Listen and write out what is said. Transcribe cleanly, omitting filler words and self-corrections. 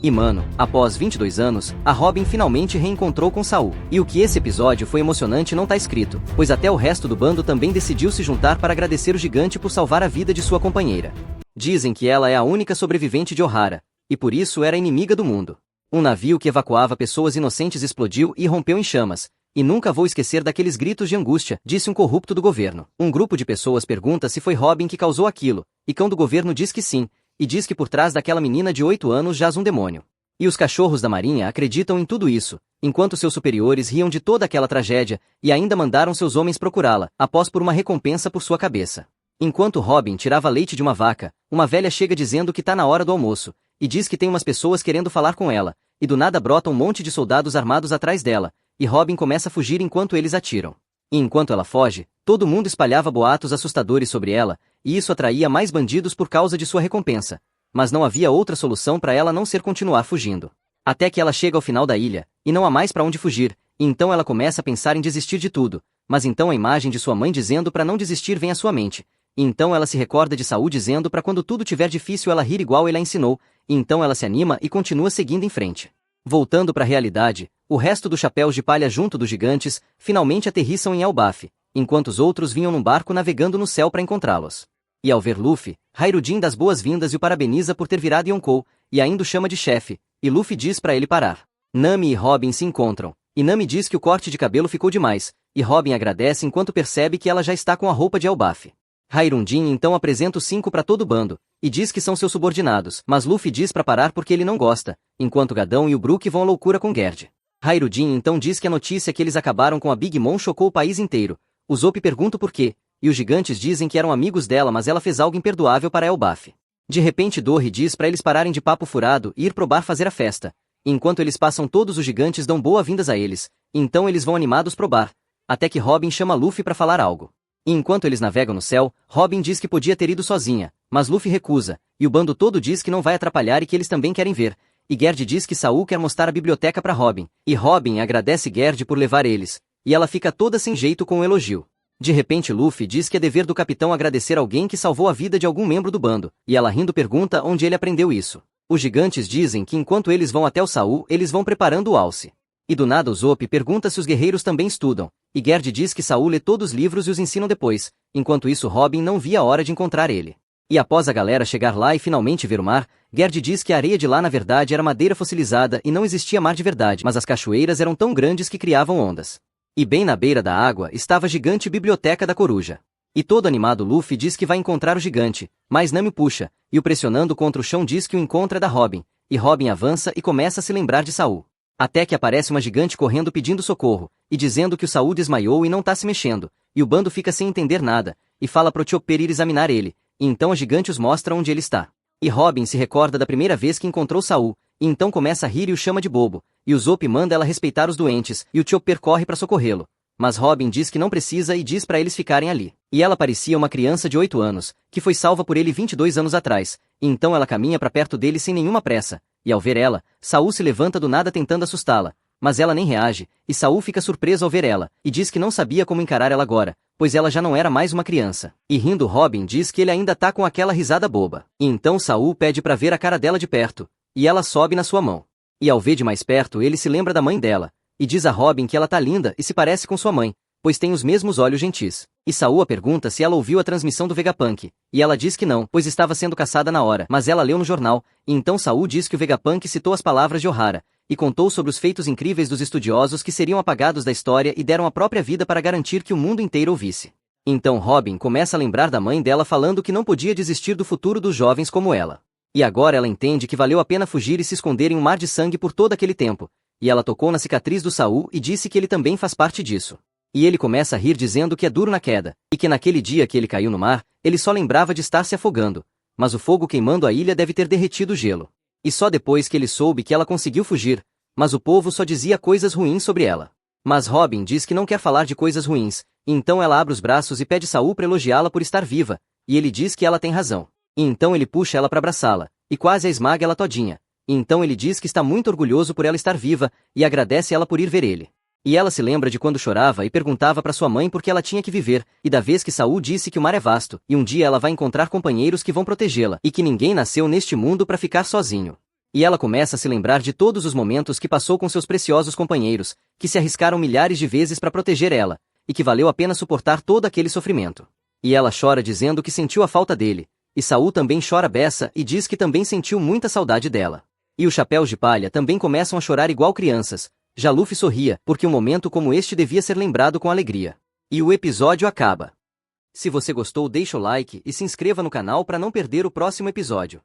E mano, após 22 anos, a Robin finalmente reencontrou com Saul. E o que esse episódio foi emocionante não tá escrito, pois até o resto do bando também decidiu se juntar para agradecer o gigante por salvar a vida de sua companheira. Dizem que ela é a única sobrevivente de Ohara, e por isso era inimiga do mundo. Um navio que evacuava pessoas inocentes explodiu e rompeu em chamas. E nunca vou esquecer daqueles gritos de angústia, disse um corrupto do governo. Um grupo de pessoas pergunta se foi Robin que causou aquilo, e cão do governo diz que sim, e diz que por trás daquela menina de 8 anos jaz um demônio. E os cachorros da marinha acreditam em tudo isso, enquanto seus superiores riam de toda aquela tragédia, e ainda mandaram seus homens procurá-la, após por uma recompensa por sua cabeça. Enquanto Robin tirava leite de uma vaca, uma velha chega dizendo que tá na hora do almoço, e diz que tem umas pessoas querendo falar com ela, e do nada brota um monte de soldados armados atrás dela, e Robin começa a fugir enquanto eles atiram. E enquanto ela foge, todo mundo espalhava boatos assustadores sobre ela, e isso atraía mais bandidos por causa de sua recompensa. Mas não havia outra solução para ela não ser continuar fugindo. Até que ela chega ao final da ilha, e não há mais para onde fugir, e então ela começa a pensar em desistir de tudo, mas então a imagem de sua mãe dizendo para não desistir vem à sua mente. E então ela se recorda de Saul dizendo para quando tudo tiver difícil ela rir igual ele a ensinou, e então ela se anima e continua seguindo em frente. Voltando para a realidade, o resto dos chapéus de palha junto dos gigantes finalmente aterrissam em Elbaf, enquanto os outros vinham num barco navegando no céu para encontrá-los. E ao ver Luffy, Hairudin dá as boas-vindas e o parabeniza por ter virado Yonkou, e ainda o chama de chefe, e Luffy diz para ele parar. Nami e Robin se encontram, e Nami diz que o corte de cabelo ficou demais, e Robin agradece enquanto percebe que ela já está com a roupa de Elbaf. Hairudin então apresenta os 5 para todo o bando, e diz que são seus subordinados, mas Luffy diz para parar porque ele não gosta, enquanto Gadão e o Brook vão à loucura com Gerd. Hairudin então diz que a notícia que eles acabaram com a Big Mom chocou o país inteiro. O Zop pergunta por quê, e os gigantes dizem que eram amigos dela mas ela fez algo imperdoável para Elbaf. De repente Dory diz para eles pararem de papo furado e ir pro bar fazer a festa. Enquanto eles passam todos os gigantes dão boas-vindas a eles, então eles vão animados pro bar, até que Robin chama Luffy para falar algo. E enquanto eles navegam no céu, Robin diz que podia ter ido sozinha, mas Luffy recusa, e o bando todo diz que não vai atrapalhar e que eles também querem ver, e Gerd diz que Saul quer mostrar a biblioteca para Robin, e Robin agradece Gerd por levar eles, e ela fica toda sem jeito com o elogio. De repente Luffy diz que é dever do capitão agradecer alguém que salvou a vida de algum membro do bando, e ela rindo pergunta onde ele aprendeu isso. Os gigantes dizem que enquanto eles vão até o Saul, eles vão preparando o alce. E do nada o Zop pergunta se os guerreiros também estudam, e Gerd diz que Saul lê todos os livros e os ensinam depois, enquanto isso Robin não via a hora de encontrar ele. E após a galera chegar lá e finalmente ver o mar, Gerd diz que a areia de lá na verdade era madeira fossilizada e não existia mar de verdade, mas as cachoeiras eram tão grandes que criavam ondas. E bem na beira da água estava a gigante biblioteca da coruja. E todo animado Luffy diz que vai encontrar o gigante, mas Nami o puxa, e o pressionando contra o chão diz que o encontra é da Robin, e Robin avança e começa a se lembrar de Saul. Até que aparece uma gigante correndo pedindo socorro, e dizendo que o Saul desmaiou e não tá se mexendo, e o bando fica sem entender nada, e fala pro Chopper ir examinar ele, e então a gigante os mostra onde ele está. E Robin se recorda da primeira vez que encontrou Saul, e então começa a rir e o chama de bobo, e o Zop manda ela respeitar os doentes, e o Chopper corre para socorrê-lo. Mas Robin diz que não precisa e diz para eles ficarem ali. E ela parecia uma criança de 8 anos, que foi salva por ele 22 anos atrás, e então ela caminha para perto dele sem nenhuma pressa, e ao ver ela, Saul se levanta do nada tentando assustá-la, mas ela nem reage, e Saul fica surpreso ao ver ela, e diz que não sabia como encarar ela agora, pois ela já não era mais uma criança. E rindo Robin diz que ele ainda tá com aquela risada boba. E então Saul pede para ver a cara dela de perto, e ela sobe na sua mão. E ao ver de mais perto ele se lembra da mãe dela, e diz a Robin que ela tá linda e se parece com sua mãe, pois tem os mesmos olhos gentis. E Saul a pergunta se ela ouviu a transmissão do Vegapunk, e ela diz que não, pois estava sendo caçada na hora, mas ela leu no jornal, e então Saul diz que o Vegapunk citou as palavras de Ohara, e contou sobre os feitos incríveis dos estudiosos que seriam apagados da história e deram a própria vida para garantir que o mundo inteiro ouvisse. Então Robin começa a lembrar da mãe dela falando que não podia desistir do futuro dos jovens como ela. E agora ela entende que valeu a pena fugir e se esconder em um mar de sangue por todo aquele tempo, e ela tocou na cicatriz do Saul e disse que ele também faz parte disso. E ele começa a rir dizendo que é duro na queda, e que naquele dia que ele caiu no mar, ele só lembrava de estar se afogando, mas o fogo queimando a ilha deve ter derretido o gelo. E só depois que ele soube que ela conseguiu fugir, mas o povo só dizia coisas ruins sobre ela. Mas Robin diz que não quer falar de coisas ruins, e então ela abre os braços e pede Saul para elogiá-la por estar viva, e ele diz que ela tem razão. E então ele puxa ela para abraçá-la, e quase a esmaga ela todinha. E então ele diz que está muito orgulhoso por ela estar viva, e agradece ela por ir ver ele. E ela se lembra de quando chorava e perguntava para sua mãe por que ela tinha que viver, e da vez que Saul disse que o mar é vasto, e um dia ela vai encontrar companheiros que vão protegê-la, e que ninguém nasceu neste mundo para ficar sozinho. E ela começa a se lembrar de todos os momentos que passou com seus preciosos companheiros, que se arriscaram milhares de vezes para proteger ela, e que valeu a pena suportar todo aquele sofrimento. E ela chora dizendo que sentiu a falta dele, e Saul também chora a beça e diz que também sentiu muita saudade dela. E os chapéus de palha também começam a chorar igual crianças. Já Luffy sorria, porque um momento como este devia ser lembrado com alegria. E o episódio acaba. Se você gostou, deixa o like e se inscreva no canal para não perder o próximo episódio.